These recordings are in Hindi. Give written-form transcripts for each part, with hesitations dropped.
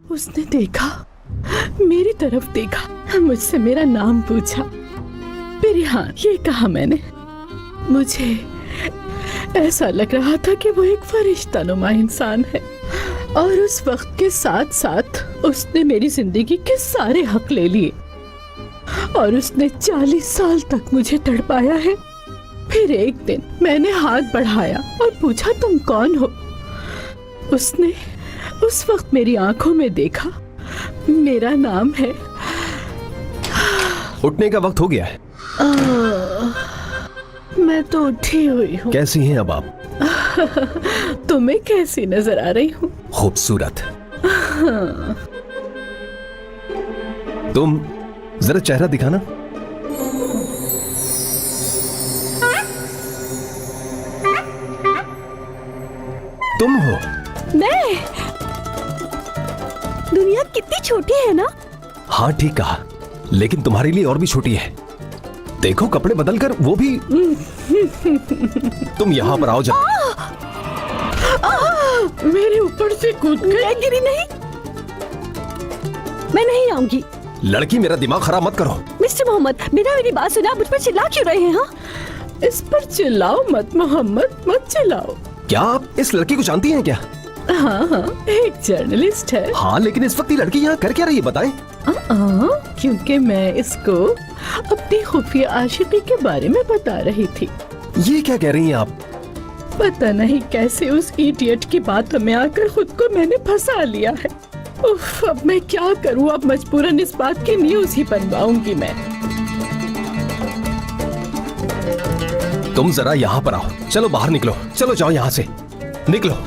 उसने देखा, मेरी तरफ देखा, मुझसे मेरा नाम पूछा, फिर हाँ ये कहा मैंने। मुझे ऐसा लग रहा था कि वो एक फरिश्तानुमा इंसान है, और उस वक्त के साथ साथ उसने मेरी जिंदगी के सारे हक ले लिए, और उसने 40 साल तक मुझे तड़पाया है। फिर एक दिन मैंने हाथ बढ़ाया और पूछा, तुम कौन हो? उसने उस वक्त मेरी आंखों में देखा, मेरा नाम है। उठने का वक्त हो गया है। मैं तो उठी हुई हूँ। कैसी हैं अब आप? तुम्हें कैसी नजर आ रही हूँ? खूबसूरत। तुम जरा चेहरा दिखाना। तुम हो? मैं? दुनिया कितनी छोटी है ना? हाँ ठीक कहा, लेकिन तुम्हारे लिए और भी छोटी है। देखो कपड़े बदलकर वो भी। तुम यहाँ पर आओ जब। मेरे ऊपर से कूद गई। मैं गिरी नहीं, मैं नहीं आऊंगी। लड़की मेरा दिमाग खराब मत करो। मिस्टर मोहम्मद, बिना मेरी बात सुना मुझ पर चिल्ला क्यों रहे हैं? हाँ, इस पर चिल्लाओ मत मोहम्मद, मत चिल्लाओ। क्या आप इस लड़की को जानती हैं क्या? हाँ हाँ, एक जर्नलिस्ट है। हाँ, लेकिन इस वक्त ये लड़की यहाँ कर क्या रही है बताएं? क्योंकि मैं इसको अपनी खुफिया आशिकी के बारे में बता रही थी। ये क्या कह रही हैं आप? पता नहीं कैसे उस इडियट की बातों में आकर खुद को मैंने फंसा लिया है। उफ, अब मैं क्या करूँ? अब मजबूरन इस बात की न्यूज़ ही बनवाऊंगी मैं। तुम जरा यहाँ पर आओ। चलो बाहर निकलो, चलो जाओ यहाँ से, निकलो।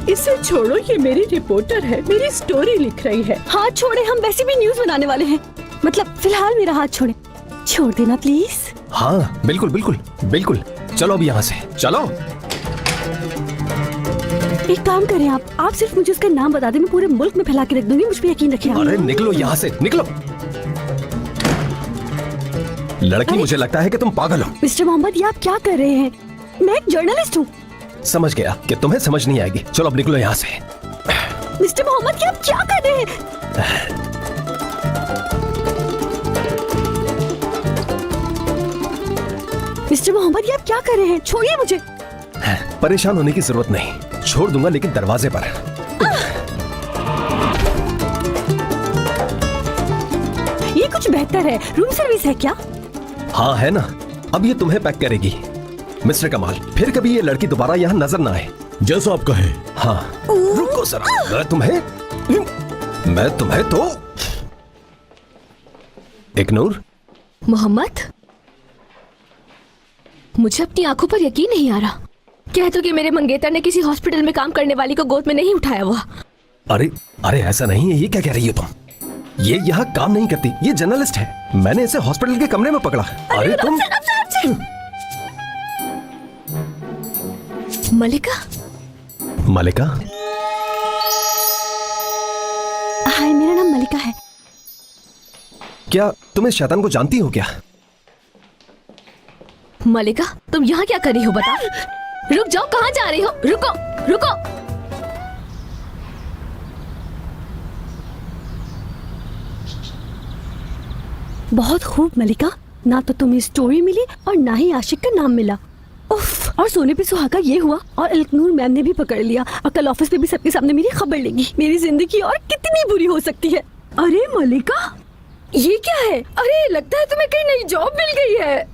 इसे छोड़ो, ये मेरी रिपोर्टर है, मेरी स्टोरी लिख रही है। हाथ छोड़े, हम वैसे भी न्यूज बनाने वाले हैं। मतलब फिलहाल मेरा हाथ छोड़े, छोड़ देना प्लीज। हाँ बिल्कुल बिल्कुल बिल्कुल, चलो अब यहाँ से चलो। एक काम करें आप सिर्फ मुझे उसका नाम बता दें, मैं पूरे मुल्क में फैला के रख दूंगी, मुझ पे यकीन रखिए। अरे निकलो यहाँ से, निकलो। लड़की, मुझे लगता है कि तुम पागल हो। मिस्टर मोहम्मद, ये आप क्या कर रहे हैं? मैं एक जर्नलिस्ट हूँ। समझ गया कि तुम्हें समझ नहीं आएगी। चलो अब निकलो यहाँ से। मिस्टर मोहम्मद, ये आप क्या कर रहे हैं? मिस्टर मोहम्मद, ये आप क्या कर रहे हैं? छोड़िए मुझे। परेशान होने की जरूरत नहीं, छोड़ दूंगा लेकिन दरवाजे पर। ये कुछ बेहतर है। रूम सर्विस है क्या? हाँ है ना। अब ये तुम्हें पैक करेगी। मिस्टर कमाल, फिर कभी ये लड़की दोबारा यहाँ नजर ना आए। जैसा आप कहें। हाँ रुको जरा, मैं तुम्हें तो। इग्नोर। मोहम्मद, मुझे अपनी आंखों पर यकीन नहीं आ रहा। कह दो कि मेरे मंगेतर ने किसी हॉस्पिटल में काम करने वाली को गोद में नहीं उठाया हुआ। अरे अरे ऐसा नहीं है। ये क्या कह रही हो तुम? ये यहाँ काम नहीं करती, ये जर्नलिस्ट है। मैंने इसे हॉस्पिटल के कमरे में पकड़ा। अरे तुम। मलिका? मलिका? हाय, मेरा नाम मलिका है। क्या तुम इस शैतान को जानती हो क्या? मलिका, तुम यहाँ क्या कर रही हो बता? रुक जाओ, कहाँ जा रही हो? रुको रुको। बहुत खूब मलिका, ना तो तुम्हें स्टोरी मिली और ना ही आशिक का नाम मिला। उफ, और सोने पे सुहागा ये हुआ, और इल्तनूर मैम ने भी पकड़ लिया, और कल ऑफिस में भी सबके सामने मेरी खबर लेगी। मेरी जिंदगी और कितनी बुरी हो सकती है। अरे मलिका, ये क्या है? अरे लगता है तुम्हें कहीं नई जॉब मिल गई है।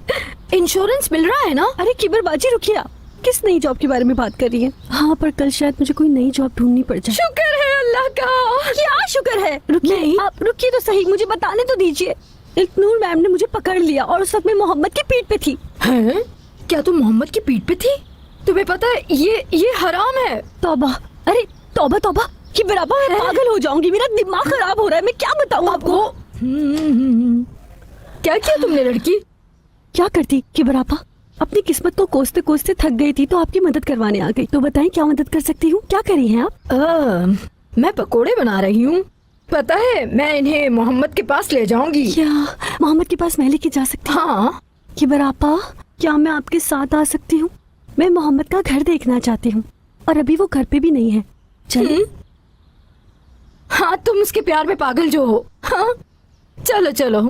इंश्योरेंस मिल रहा है ना? अरे किबरबाजी, रुकिए। आप किस नई जॉब के बारे में बात कर रही हैं? हाँ, पर कल शायद मुझे कोई नई जॉब ढूंढनी पड़ जाए। शुक्र है अल्लाह का। क्या शुक्र है? रुकिए, आप रुकिए तो सही, मुझे बताने तो दीजिए। इल्तनूर मैम ने मुझे पकड़ लिया और उस वक्त मैं मोहम्मद की पीठ पे थी। हैं? क्या तुम मोहम्मद की पीठ पे थी? तुम्हें पता है ये हराम है। तौबा, अरे तौबा तौबा, कि बराबर मैं पागल हो जाऊंगी, मेरा दिमाग खराब हो रहा है। मैं क्या बताऊं आपको? क्या किया तुमने लड़की? क्या करती कि बराबर? अपनी किस्मत को कोसते कोसते थक गई थी तो आपकी मदद करवाने आ गई। तो बताएं क्या मदद कर सकती हूँ? क्या करी हैं आप? मैं पकोड़े बना रही हूँ। पता है, मैं इन्हें मोहम्मद के पास ले जाऊंगी। क्या मोहम्मद के पास मैं लेके जा सकती हूँ? हाँ। कि बरापा, क्या मैं आपके साथ आ सकती हूँ? मैं मोहम्मद का घर देखना चाहती हूँ और अभी वो घर पे भी नहीं है। चलिए। हाँ, तुम उसके प्यार में पागल जो हो। हाँ, चलो चलो।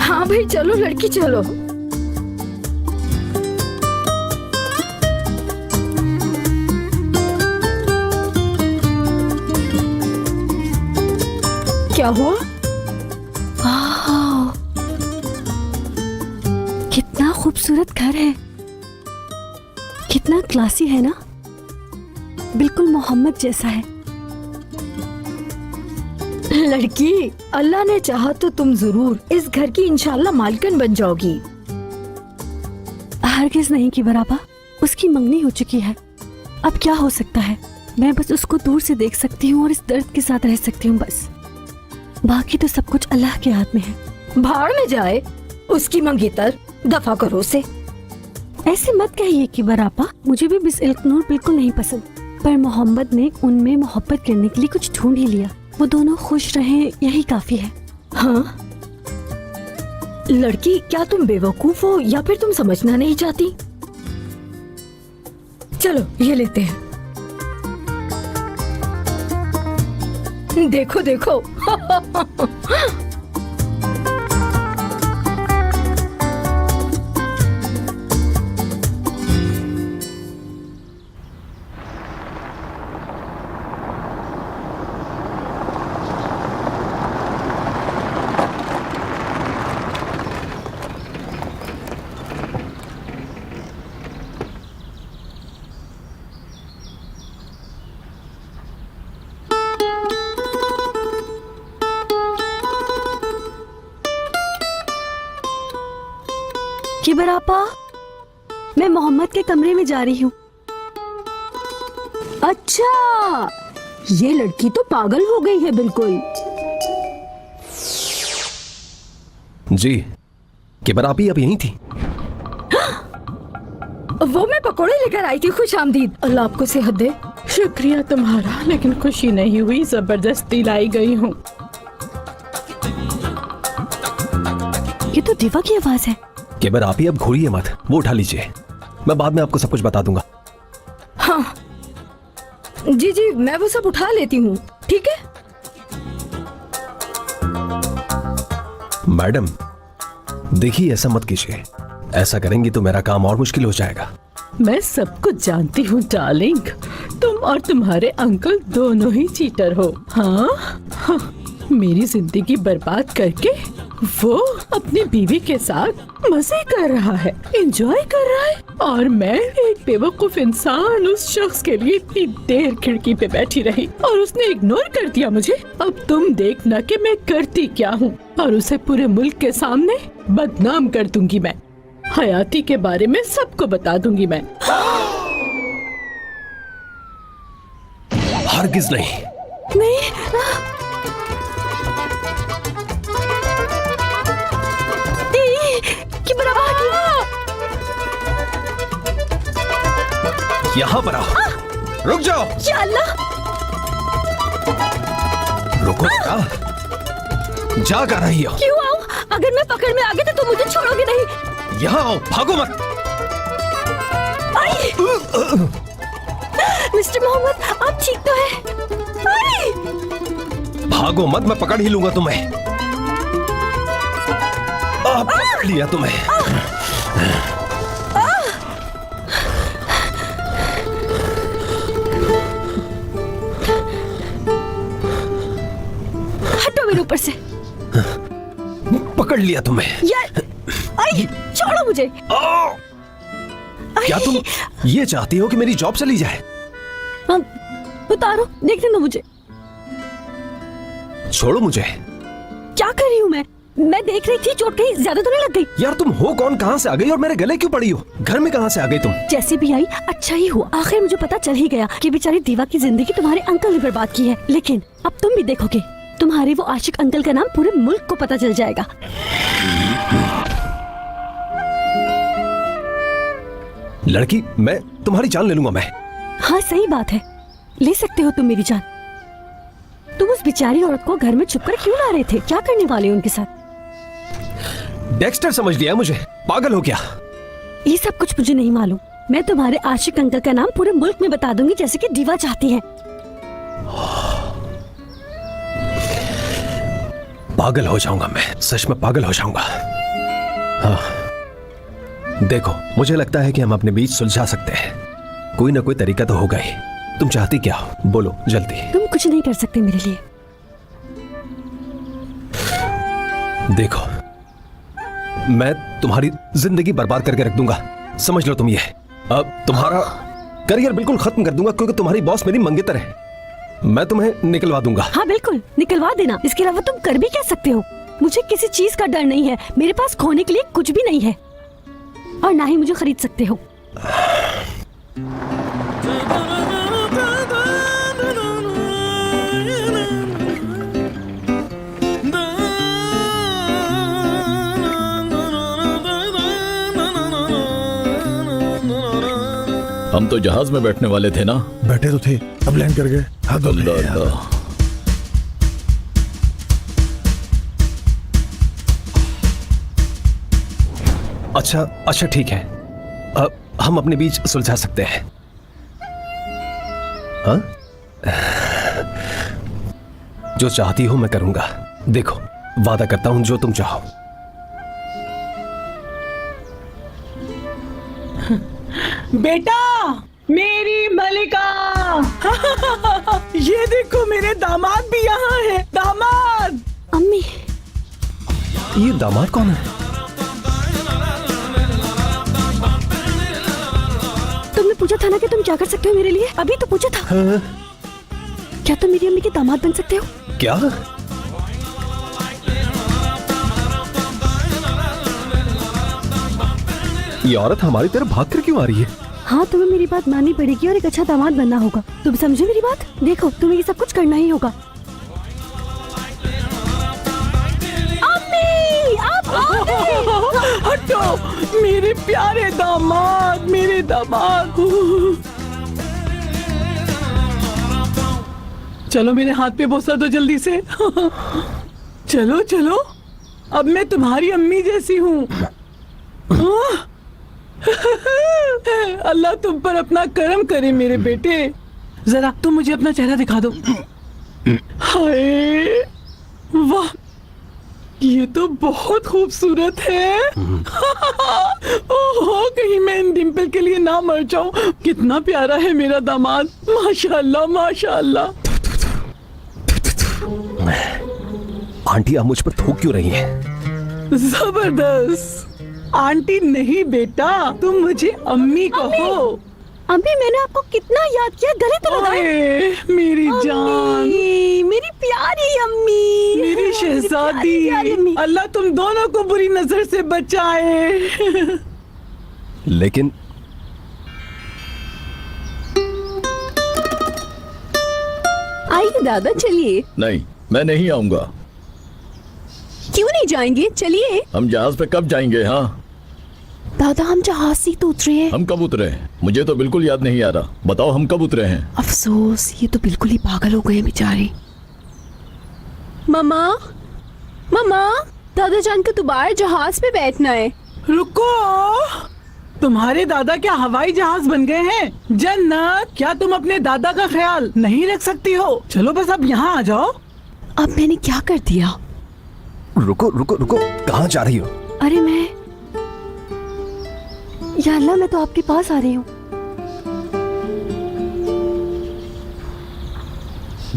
हाँ भाई चलो लड़की चलो। क्या हुआ? वाह, कितना खूबसूरत घर है, कितना क्लासी है ना, बिल्कुल मोहम्मद जैसा है। लड़की, अल्लाह ने चाहा तो तुम जरूर इस घर की इंशाल्लाह मालकिन बन जाओगी। हरगिज नहीं की बराबर, उसकी मंगनी हो चुकी है। अब क्या हो सकता है, मैं बस उसको दूर से देख सकती हूँ और इस दर्द के साथ रह सकती हूँ बस। बाकी तो सब कुछ अल्लाह के हाथ में है। भाड़ में जाए उसकी मंगेतर, दफा करो उसे। ऐसे मत कहिए कि बराबर, मुझे भी बिस इल्कनूर बिल्कुल नहीं पसंद, पर मोहम्मद ने उनमें मोहब्बत करने के लिए कुछ ढूंढ ही लिया। वो दोनों खुश रहें यही काफी है। हाँ लड़की, क्या तुम बेवकूफ हो या फिर तुम समझना नहीं चाहती? चलो ये लेते हैं। देखो देखो। कि बरापा, मैं मोहम्मद के कमरे में जा रही हूँ। अच्छा, ये लड़की तो पागल हो गई है बिल्कुल। जी, केबर आप ही अब यहीं थी? वो मैं पकोड़े लेकर आई थी। खुश आमदीद। अल्लाह आपको सेहत दे। शुक्रिया तुम्हारा, लेकिन खुशी नहीं हुई, जबरदस्ती लाई गई हूँ। ये तो दीवा की आवाज है। केबर आप ही अब घूरिए मत, वो उठा लीजिए, मैं बाद में आपको सब कुछ बता दूंगा। हाँ जी जी, मैं वो सब उठा लेती हूँ, ठीक है? मैडम देखिए, ऐसा मत कीजिए, ऐसा करेंगी तो मेरा काम और मुश्किल हो जाएगा। मैं सब कुछ जानती हूँ डार्लिंग, तुम और तुम्हारे अंकल दोनों ही चीटर हो। हाँ, मेरी जिंदगी बर्बाद करके वो अपनी बीवी के साथ मजे कर रहा है, एंजॉय कर रहा है, और मैं एक बेवकूफ इंसान उस शख्स के लिए इतनी देर खिड़की पे बैठी रही और उसने इग्नोर कर दिया मुझे। अब तुम देखना कि मैं करती क्या हूँ, और उसे पूरे मुल्क के सामने बदनाम कर दूंगी। मैं हयाती के बारे में सबको बता दूंगी। मैं हरगिज नहीं। कि बराबर यहाँ पर आओ। रुक जाओ। या अल्लाह, रुको बेटा, जा कर रही हो? क्यों आओ? अगर मैं पकड़ में आ गई तो तुम मुझे छोड़ोगे नहीं। यहाँ आओ, भागो मत। मिस्टर मोहम्मद, आप ठीक तो हैं? भागो मत, मैं पकड़ ही लूंगा तुम्हें। पकड़ लिया तुम्हें। हटो मेरे ऊपर से। पकड़ लिया तुम्हें। यार, छोड़ो मुझे। क्या तुम ये चाहती हो कि मेरी जॉब चली जाए? उतारो, देखने दो मुझे। छोड़ो मुझे। क्या कर रही हूँ मैं देख रही थी, चोट कहीं ज्यादा तो नहीं लग गई? यार तुम हो कौन, कहाँ से आ गई और मेरे गले क्यों पड़ी हो? घर में कहाँ से आ गई तुम? जैसे भी आई अच्छा ही हुआ, आखिर मुझे पता चल ही गया कि बेचारी दीवा की जिंदगी तुम्हारे अंकल ने बर्बाद की है। लेकिन अब तुम भी देखोगे, तुम्हारे वो आशिक अंकल का नाम पूरे मुल्क को पता चल जाएगा। लड़की, मैं तुम्हारी जान ले लूंगा मैं। हाँ सही बात है, ले सकते हो तुम मेरी जान, तुम उस बेचारी औरत को घर में छुपकर क्यों ला रहे थे? क्या करने वाले हो उनके साथ? डेक्स्टर समझ लिया मुझे, पागल हो गया। ये सब कुछ मुझे नहीं मालूम। मैं तुम्हारे आशिक अंकल का नाम पूरे मुल्क में बता दूंगी, जैसे कि दीवा चाहती है। पागल हो जाऊंगा मैं, सच में पागल हो जाऊंगा। हाँ, देखो मुझे लगता है कि हम अपने बीच सुलझा सकते हैं। कोई ना कोई तरीका तो होगा ही। तुम चाहती क्या हो, बोलो जल्दी। तुम कुछ नहीं कर सकते मेरे लिए। देखो, मैं तुम्हारी जिंदगी बर्बाद करके रख दूंगा, समझ लो तुम ये। अब तुम्हारा करियर बिल्कुल खत्म कर दूंगा, क्योंकि तुम्हारी बॉस मेरी मंगेतर है। मैं तुम्हें निकलवा दूंगा। हाँ बिल्कुल, निकलवा देना। इसके अलावा तुम कर भी क्या सकते हो? मुझे किसी चीज का डर नहीं है। मेरे पास खोने के लिए कुछ भी नहीं है, और ना ही मुझे खरीद सकते हो। हम तो जहाज में बैठने वाले थे ना। बैठे तो थे, अब लैंड कर गए। हद हो गई अल्लाह यार। अल्लाह। अच्छा अच्छा ठीक है, अब हम अपने बीच सुलझा सकते हैं। हाँ? जो चाहती हो मैं करूंगा। देखो, वादा करता हूं जो तुम चाहो। बेटा, मेरी मलिका। ये देखो, मेरे दामाद भी यहाँ है। दामाद। अम्मी, ये दामाद कौन है? तुमने पूछा था ना कि तुम क्या कर सकते हो मेरे लिए? अभी तो पूछा था। हाँ? क्या तुम मेरी अम्मी के दामाद बन सकते हो? क्या? ये औरत हमारी तरफ भाग कर क्यों आ रही है? हाँ, तुम्हें मेरी बात माननी पड़ेगी और एक अच्छा दामाद बनना होगा। तुम समझे मेरी बात? देखो, तुम्हें ये सब कुछ करना ही होगा। अम्मी, आप आ गए। हटो, मेरे प्यारे दामाद, मेरे दामाद। चलो मेरे हाथ पे बोसा दो जल्दी से। चलो चलो, अब मैं तुम्हारी अम्मी जैसी हूँ। अल्लाह तुम पर अपना करम करे मेरे बेटे। जरा तुम मुझे अपना चेहरा दिखा दो। हाय, वाह, ये तो बहुत खूबसूरत है। ओहो, कहीं मैं इन डिम्पल के लिए ना मर जाऊं। कितना प्यारा है मेरा दामाद, माशाल्लाह माशाल्लाह। आंटी आप मुझ पर थूक क्यों रही हैं? जबरदस्त। आंटी नहीं बेटा, तुम मुझे अम्मी कहो। अम्मी, मैंने आपको कितना याद किया, गले तो लगाए। ओए, मेरी जान, अम्मी, मेरी प्यारी अम्मी, मेरी शहजादी। प्यारी अम्मी। अल्लाह तुम दोनों को बुरी नजर से बचाए। लेकिन आइए दादा, चलिए। नहीं, मैं नहीं आऊंगा। क्यों नहीं जाएंगे? चलिए। हम जहाज पे कब जाएंगे? हाँ, दादा, हम जहाज से तो उतरे हैं। हम कब उतरे हैं? मुझे तो बिल्कुल याद नहीं आ रहा। बताओ, हम कब उतरे हैं? अफसोस, ये तो बिल्कुल ही पागल हो गए बेचारे। मम्मा, मम्मा, दादा जान को दोबारा जहाज पे बैठना है। रुको, तुम्हारे दादा क्या हवाई जहाज बन गए हैं? जन्नत, क्या तुम अपने दादा का ख्याल नहीं रख सकती हो? चलो बस अब यहाँ आ जाओ। अब मैंने क्या कर दिया? रुको रुको रुको, कहाँ जा रही हो? अरे मैं, या अल्लाह, मैं तो आपके पास आ रही हूँ।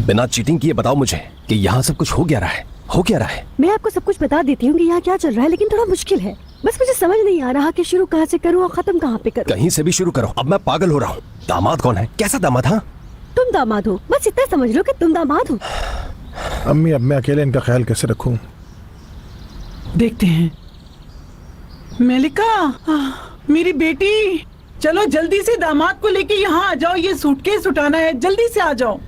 बिना चीटिंग किए बताओ मुझे कि यहाँ सब कुछ हो क्या रहा है? हो क्या रहा है? मैं आपको सब कुछ बता देती हूँ कि यहाँ क्या चल रहा है, लेकिन थोड़ा मुश्किल है। बस मुझे समझ नहीं आ रहा कि शुरू कहाँ से करूँ और खत्म कहाँ पे करूँ। कहीं से भी शुरू करो, अब मैं पागल हो रहा हूँ। दामाद कौन है? कैसा दामाद? हाँ, तुम दामाद हो, बस इतना समझ लो कि तुम दामाद हो। अम्मी, अब मैं अकेले इनका ख्याल कैसे रखूं? देखते हैं। मलिका, मेरी बेटी, चलो जल्दी से दामाद को लेके यहाँ आ जाओ। ये सूटकेस उठाना है, जल्दी से आ जाओ।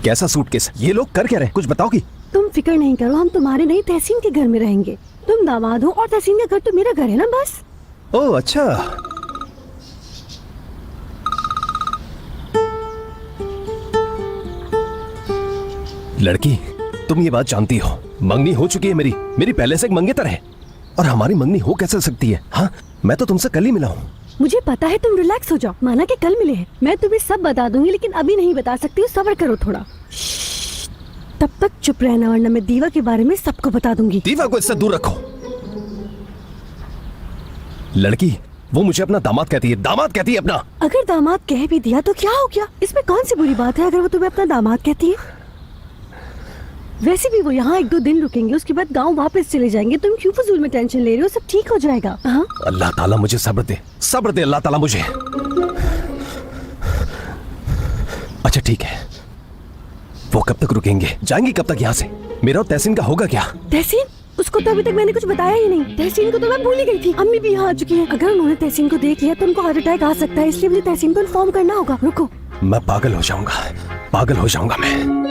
कैसा सूटकेस? ये लोग कर क्या रहे? कुछ बताओगी? तुम फिक्र नहीं करो, हम तुम्हारे नहीं तहसीन के घर में रहेंगे। तुम दामाद हो और तहसीन का घर तो मेरा घर है ना, बस। ओह अच्छा। लड़की, तुम ये बात जानती हो, मंगनी हो चुकी है मेरी। मेरी पहले से एक मंगेतर है, और हमारी मंगनी हो कैसे सकती है? हाँ, मैं तो तुमसे कल ही मिला हूँ। मुझे पता है, तुम रिलैक्स हो जाओ। माना कि कल मिले हैं, मैं तुम्हें सब बता दूंगी, लेकिन अभी नहीं बता सकती हूँ। सब्र करो थोड़ा। तब तक चुप रहना, वरना मैं दीवा के बारे में सबको बता दूंगी। दीवा को इससे दूर रखो। लड़की, वो मुझे अपना दामाद कहती है, दामाद कहती है अपना। अगर दामाद कह भी दिया तो क्या हो गया? इसमें कौन सी बुरी बात है अगर वो तुम्हें अपना दामाद कहती है? वैसे भी वो यहाँ 1-2 दिन रुकेंगे, उसके बाद गांव वापस चले जाएंगे। तुम क्यों फजूल में टेंशन ले रहे हो? सब ठीक हो जाएगा। हाँ, अल्लाह ताला मुझे सब्र दे, सब्र दे अल्लाह ताला मुझे। अच्छा ठीक है, वो कब तक रुकेंगे? जाएंगे कब तक यहाँ से? मेरा और तहसीन का होगा क्या? तहसीन? उसको तो अभी तक मैंने कुछ बताया ही नहीं। तहसीन को तो मैं भूल ही गई थी। अम्मी भी यहाँ आ चुकी है। अगर उन्होंने तहसीन को देख लिया तो उनको हार्ट अटैक आ सकता है, इसलिए मुझे तहसीन को इन्फॉर्म करना होगा। रुको। मैं पागल हो जाऊंगा, पागल हो जाऊंगा मैं।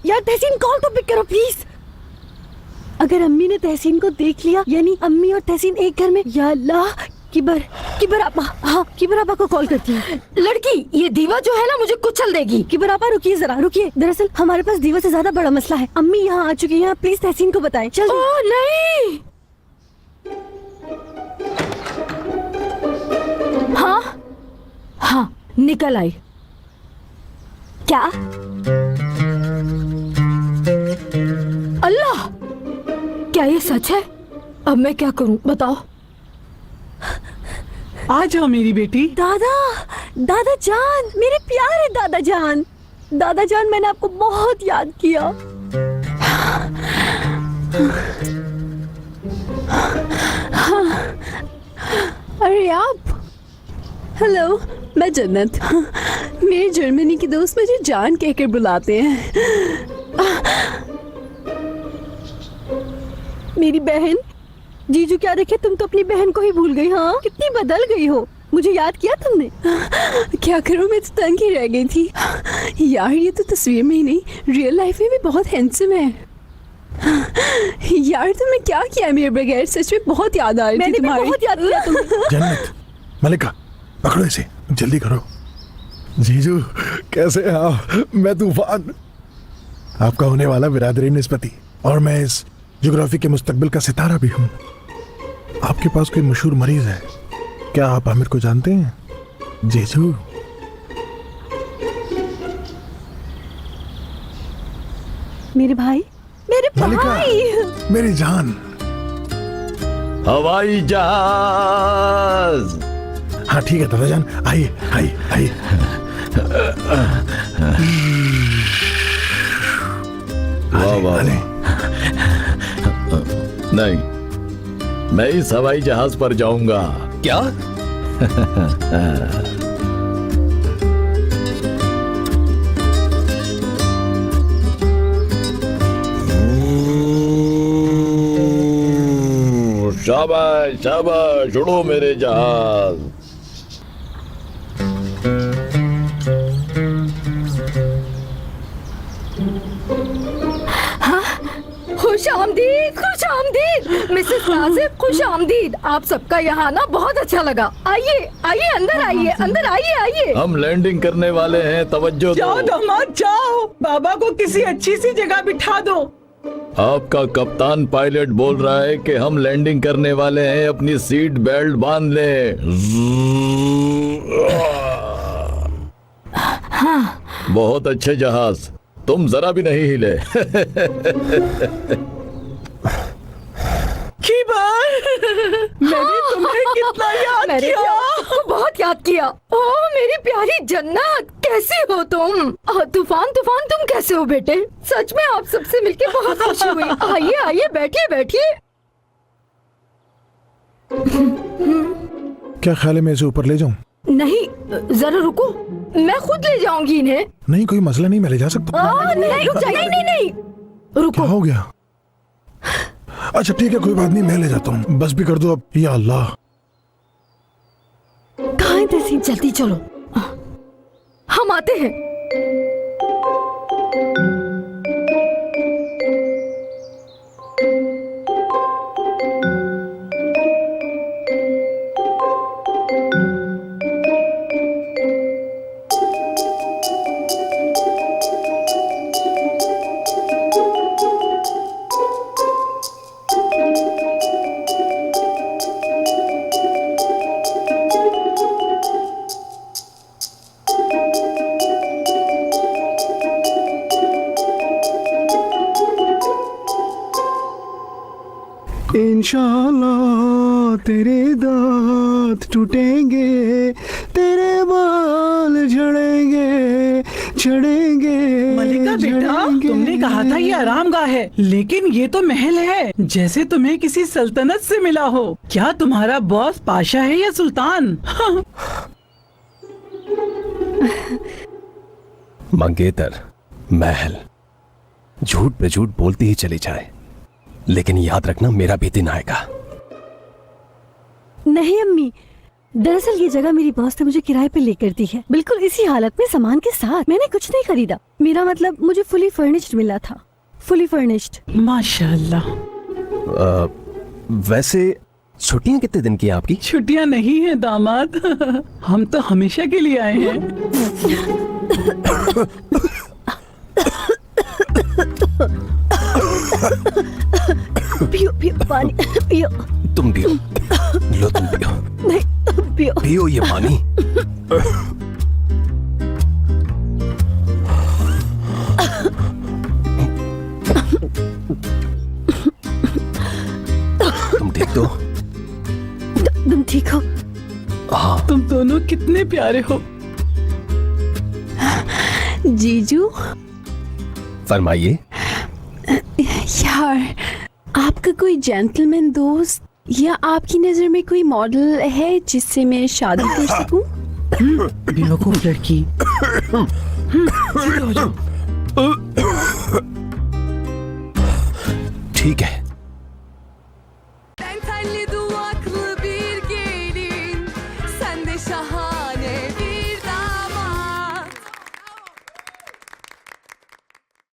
यार तहसीन, कॉल तो पिक करो प्लीज। अगर अम्मी ने तहसीन को देख लिया, यानी अम्मी और तहसीन एक घर में, या अल्लाह। किबर आपा, हाँ किबर आपा को कॉल करती है। लड़की, ये दीवा जो है ना मुझे कुचल देगी। किबर आपा रुकिए जरा, रुकिए। दरअसल हमारे पास दीवा से ज्यादा बड़ा मसला है। अम्मी यहाँ आ चुकी है, प्लीज तहसीन को बताएं। चल। ओह नहीं। हाँ, निकल आई। क्या? अल्लाह, क्या ये सच है? अब मैं क्या करूं बताओ। आ जाओ मेरी बेटी। दादा जान, मेरे प्यारे दादा जान। दादा जान, मैंने आपको बहुत याद किया। अरे आप। हेलो, मैं जन्नत। मेरे जर्मनी के दोस्त मुझे जान कहकर बुलाते हैं। मेरी बहन। जीजू क्या देखे, तुम तो अपनी बहन को ही भूल गई। हाँ, कितनी बदल गई हो। मुझे याद किया तुमने? क्या करूं, मैं तो तंग ही रह गई थी। यार ये तो तस्वीर में ही नहीं, रियल लाइफ में भी बहुत हैंडसम है। यार तुमने क्या किया मेरे बगैर? सच में बहुत याद आ रही थी तुम्हारी। बहुत याद किया तुमने। जन्नत, मलिका, पकड़ो इसे, जल्दी करो। जीजू कैसे हैं आप? मैं तूफान, आपका होने वाला बिरादरी निस्बती, और मैं इस ज्योग्राफी के मुस्तकबिल का सितारा भी हूँ। आपके पास कोई मशहूर मरीज है क्या? आप आमिर को जानते हैं? जीजू, मेरे भाई, मेरे मलिका, भाई। मेरी जान। हवाई जहाज। हाँ ठीक है दादा जान, आइए आइए आइए। वाह वाह। आले। नहीं, मैं इस हवाई जहाज पर जाऊंगा। क्या? शाबाश शाबाश, उड़ो मेरे जहाज। खुश आमदीद, खुश आमदीद मिसेस नाजिब, खुश आमदीद। आप सबका यहाँ ना बहुत अच्छा लगा। आइए आइए, अंदर आइए, अंदर आइए आइए। हम लैंडिंग करने वाले हैं, तवज्जो जाओ दो। दामाद जाओ, बाबा को किसी अच्छी सी जगह बिठा दो। आपका कप्तान पायलट बोल रहा है कि हम लैंडिंग करने वाले हैं, अपनी सीट बेल्ट बांध लें। बहुत अच्छे जहाज, तुम जरा भी नहीं हिले। मैंने तुम्हें कितना याद मैंने किया। आपको बहुत याद किया। ओह मेरी प्यारी जन्नत, कैसी हो तुम? तूफान तूफान, तुम कैसे हो बेटे? सच में आप सबसे मिलके बहुत खुशी हुई। आइए आइए, बैठिए बैठिए। क्या ख्याल है मैं इसे ऊपर ले जाऊं? नहीं, जरा रुको, मैं खुद ले जाऊंगी इन्हें। नहीं कोई मसला नहीं, मैं ले जा सकता हूँ। नहीं रुक जाइए, नहीं नहीं, क्या रुको। हो गया? अच्छा ठीक है, कोई बात नहीं, मैं ले जाता हूँ। बस भी कर दो अब। या अल्लाह, कहाँ है तहसीन? जल्दी चलो, हम आते हैं। इंशाल्लाह तेरे दांत टूटेंगे, तेरे बाल झड़ेंगे झड़ेंगे। मलिका बेटा, तुमने कहा था ये आरामगाह है, लेकिन ये तो महल है, जैसे तुम्हें किसी सल्तनत से मिला हो। क्या तुम्हारा बॉस पाशा है या सुल्तान? मंगेतर, महल, झूठ पे झूठ बोलती ही चली जाए, लेकिन याद रखना मेरा भी दिन आएगा। नहीं अम्मी, दरअसल ये जगह मेरी बॉस ने मुझे किराए पे लेकर दी है, बिल्कुल इसी हालत में सामान के साथ। मैंने कुछ नहीं खरीदा, मेरा मतलब मुझे फुली फर्निश्ड मिला था, फुली फर्निश्ड। माशाल्लाह। वैसे छुट्टियां कितने दिन की हैं आपकी? छुट्टियां नहीं है दामाद, हम तो हमेशा के लिए आए हैं। पियो पियो पानी पियो। तुम पियो, लो तुम पियो। नहीं तुम पियो। पियो ये पानी। तुम ठीक तो? तुम ठीक हो? हाँ। तुम दोनों कितने प्यारे हो। जीजू, फरमाइए। यार, आपका कोई जेंटलमैन दोस्त या आपकी नजर में कोई मॉडल है जिससे मैं शादी कर सकूं? बेवकूफ लड़की। ठीक है,